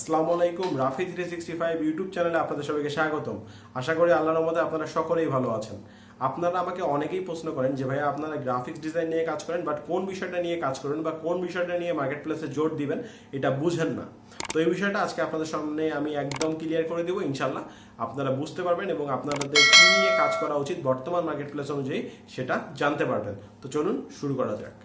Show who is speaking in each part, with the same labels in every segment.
Speaker 1: আসসালামু আলাইকুম, রাফি 365 ইউটিউব চ্যানেলে আপনাদের সবাইকে স্বাগতম। আশা করি আল্লাহর রহমতে আপনারা সকলেই ভালো আছেন। আপনারা আমাকে অনেকেই প্রশ্ন করেন যে ভাইয়া আপনারা গ্রাফিক্স ডিজাইন নিয়ে কাজ করেন, বাট কোন বিষয়টা নিয়ে কাজ করেন বা কোন বিষয়টা নিয়ে মার্কেট প্লেসে জোর দিবেন এটা বুঝেন না। তো এই বিষয়টা আজকে আপনাদের সামনে আমি একদম ক্লিয়ার করে দেবো ইনশাল্লাহ। আপনারা বুঝতে পারবেন এবং আপনাদের কী নিয়ে কাজ করা উচিত বর্তমান মার্কেট প্লেস অনুযায়ী সেটা জানতে পারবেন। তো চলুন শুরু করা যাক।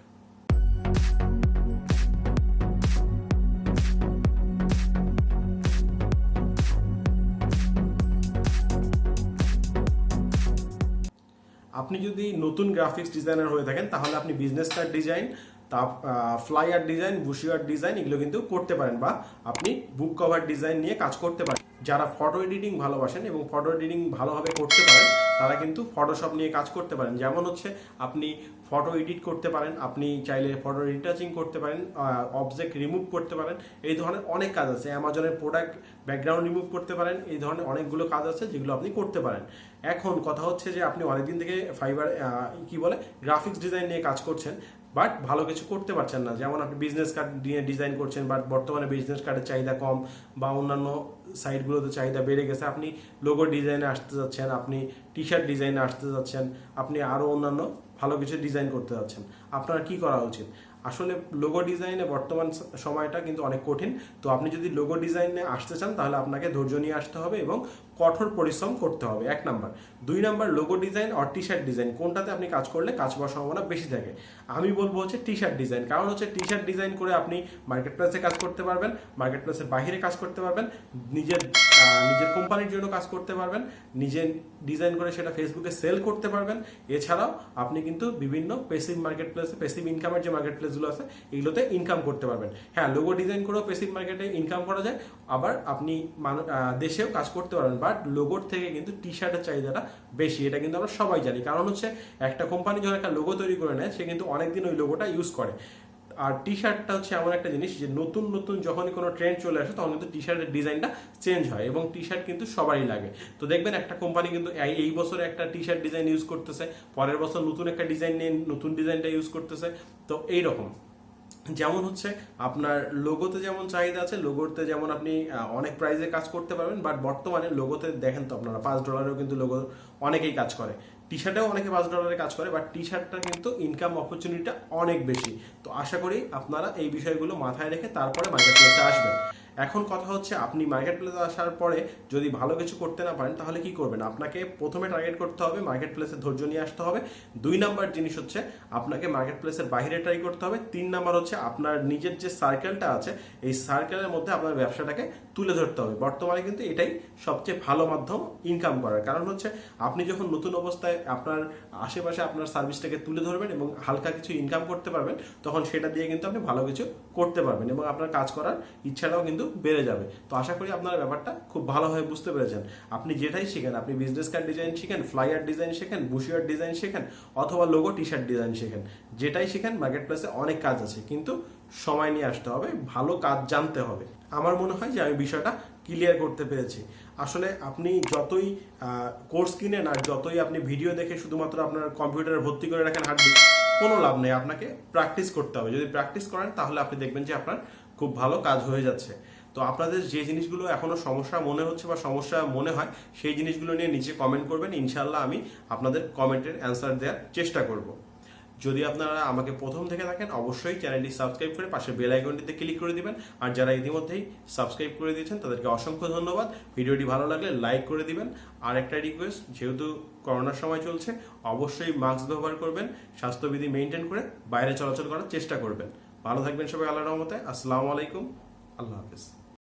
Speaker 1: আপনি যদি নতুন গ্রাফিক্স ডিজাইনার হয়ে থাকেন তাহলে আপনি business card design, flyer design, brochure design এগুলো কিন্তু করতে পারেন, বা আপনি বুক কভার ডিজাইন নিয়ে কাজ করতে পারেন। যারা ফটো এডিটিং ভালোবাসেন এবং ফটো এডিটিং ভালোভাবে করতে পারেন তারা কিন্তু ফটোশপ নিয়ে কাজ করতে পারেন। যেমন হচ্ছে আপনি ফটো এডিট করতে পারেন, আপনি চাইলে ফটো রিটাচিং করতে পারেন, অবজেক্ট রিমুভ করতে পারেন, এই ধরনের অনেক কাজ আছে। অ্যামাজনের প্রোডাক্ট ব্যাকগ্রাউন্ড রিমুভ করতে পারেন, এই ধরনের অনেকগুলো কাজ আছে যেগুলো আপনি করতে পারেন। এখন কথা হচ্ছে যে আপনি অনেকদিন থেকে ফাইবার গ্রাফিক্স ডিজাইন নিয়ে কাজ করছেন, বাট ভালো কিছু করতে পারছেন না। যেমন আপনি বিজনেস কার্ড নিয়ে ডিজাইন করছেন, বাট বর্তমানে বিজনেস কার্ডের চাহিদা কম বা অন্যান্য সাইটগুলোতে চাহিদা বেড়ে গেছে। আপনি লোগো ডিজাইনে আসতে যাচ্ছেন, আপনি টি শার্ট ডিজাইনে আসতে যাচ্ছেন, আপনি আরও অন্যান্য ভালো কিছু ডিজাইন করতে যাচ্ছেন। আপনার কি করা উচিত? আসলে লোগো ডিজাইনে বর্তমান সময়টা কিন্তু অনেক কঠিন। তো আপনি যদি লোগো ডিজাইনে আসতে চান তাহলে আপনাকে ধৈর্য নিয়ে আসতে হবে এবং কঠোর পরিশ্রম করতে হবে, 1 নাম্বার। 2 নাম্বার, লোগো ডিজাইন আর টি শার্ট ডিজাইন কোনটাতে আপনি কাজ করলে কাজ হওয়ার সম্ভাবনা বেশি থাকে? আমি বলবো হচ্ছে টি শার্ট ডিজাইন। কারণ হচ্ছে টি শার্ট ডিজাইন করে আপনি মার্কেট প্লেসে কাজ করতে পারবেন, মার্কেট প্লেসের বাইরে কাজ করতে পারবেন, নিজের কোম্পানির জন্য কাজ করতে পারবেন, নিজে ডিজাইন করে সেটা ফেসবুকে সেল করতে পারবেন। এছাড়াও আপনি কিন্তু বিভিন্ন পেসিভ মার্কেট প্লেসে, পেসিভ ইনকামের যে মার্কেট প্লেসগুলো আছে এগুলোতে ইনকাম করতে পারবেন। হ্যাঁ, লোগো ডিজাইন করেও পেসিভ মার্কেটে ইনকাম করা যায়, আবার আপনি দেশেও কাজ করতে পারবেন। বাট লোগোর থেকে কিন্তু টি শার্টের চাহিদাটা বেশি, এটা কিন্তু আমরা সবাই জানি। কারণ হচ্ছে একটা কোম্পানি যখন একটা লোগো তৈরি করে নেয় সে কিন্তু অনেকদিন ওই লোগোটা ইউজ করে। আর টি শার্টটা হচ্ছে এমন একটা জিনিস যে নতুন নতুন যখনই কোনো ট্রেন্ড চলে আসে তখন কিন্তু টি শার্টের ডিজাইনটা চেঞ্জ হয়, এবং টি শার্ট কিন্তু সবারই লাগে। তো দেখবেন একটা কোম্পানি কিন্তু এই বছরে একটা টি শার্ট ডিজাইন ইউজ করতেছে, পরের বছর নতুন একটা ডিজাইন নিয়ে নতুন ডিজাইনটা ইউজ করতেছে। তো এইরকম যেমন হচ্ছে আপনার লোগোতে যেমন চাহিদা আছে, লোগোতে যেমন আপনি অনেক প্রাইসে কাজ করতে পারবেন। বাট বর্তমানে লোগোতে দেখেন তো আপনারা $5 কিন্তু লোগো অনেকেই কাজ করে, টি শার্টেও অনেকে $5 কাজ করে, বাট টি শার্টটা কিন্তু ইনকাম অপরচুনিটিটা অনেক বেশি। তো আশা করি আপনারা এই বিষয়গুলো মাথায় রেখে তারপরে মার্কেট প্লেসে আসবেন। এখন কথা হচ্ছে আপনি মার্কেট প্লেসে আসার পরে যদি ভালো কিছু করতে না পারেন তাহলে কি করবেন? আপনাকে প্রথমে টার্গেট করতে হবে, মার্কেট প্লেসে ধৈর্য নিয়ে আসতে হবে। 2 নাম্বার জিনিস হচ্ছে আপনাকে মার্কেট প্লেসের বাইরে ট্রাই করতে হবে। 3 নাম্বার হচ্ছে আপনার নিজের যে সার্কেলটা আছে এই সার্কেলের মধ্যে আপনার ব্যবসাটাকে তুলে ধরতে হবে। বর্তমানে কিন্তু এটাই সবচেয়ে ভালো মাধ্যম ইনকাম করার। কারণ হচ্ছে আপনি যখন নতুন অবস্থায় আপনার আশেপাশে আপনার সার্ভিসটাকে তুলে ধরবেন এবং হালকা কিছু ইনকাম করতে পারবেন, তখন সেটা দিয়ে কিন্তু আপনি ভালো কিছু করতে পারবেন এবং আপনার কাজ করার ইচ্ছাটাও কিন্তু বেড়ে যাবে। তো আশা করি আপনারা ব্যাপারটা খুব ভালোভাবে বুঝতে পেরেছেন। আপনি যেটাই শিখেন, আপনি বিজনেস কার্ড ডিজাইন শিখেন, ফ্লাইয়ার ডিজাইন শেখেন, বুশিয়ার ডিজাইন শেখেন, অথবা লোগো টি শার্ট ডিজাইন শেখেন, যেটাই শিখেন মার্কেট প্লেসে অনেক কাজ আছে, কিন্তু সময় নিয়ে আসতে হবে, ভালো কাজ জানতে হবে। আমার মনে হয় যে আমি বিষয়টা ক্লিয়ার করতে পেরেছি। আসলে আপনি যতই কোর্স কিনেন আর যতই আপনি ভিডিও দেখে শুধুমাত্র আপনার কম্পিউটারে ভর্তি করে রাখেন হার্ড ডিস্ক, কোনো লাভ নেই। আপনাকে প্র্যাকটিস করতে হবে। যদি প্র্যাকটিস করেন তাহলে আপনি দেখবেন যে আপনার খুব ভালো কাজ হয়ে যাচ্ছে। তো আপনাদের যে জিনিসগুলো এখনো সমস্যা মনে হচ্ছে বা সমস্যা মনে হয় সেই জিনিসগুলো নিয়ে নিচে কমেন্ট করবেন, ইনশাল্লাহ আমি আপনাদের কমেন্টের অ্যান্সার দেওয়ার চেষ্টা করব। যদি আপনারা আমাকে প্রথম থেকে থাকেন অবশ্যই চ্যানেলটি সাবস্ক্রাইব করে পাশে বেল আইকনটিতে ক্লিক করে দিবেন। আর যারা ইতিমধ্যেই সাবস্ক্রাইব করে দিয়েছেন তাদেরকে অসংখ্য ধন্যবাদ। ভিডিওটি ভালো লাগলে লাইক করে দিবেন। আর একটা রিকোয়েস্ট, যেহেতু করোনার সময় চলছে অবশ্যই মাস্ক ব্যবহার করবেন, স্বাস্থ্যবিধি মেনটেন করে বাইরে চলাচল করার চেষ্টা করবেন। ভালো থাকবেন সবাই, আল্লাহর রহমতে। আসসালামু আলাইকুম, আল্লাহ হাফেজ।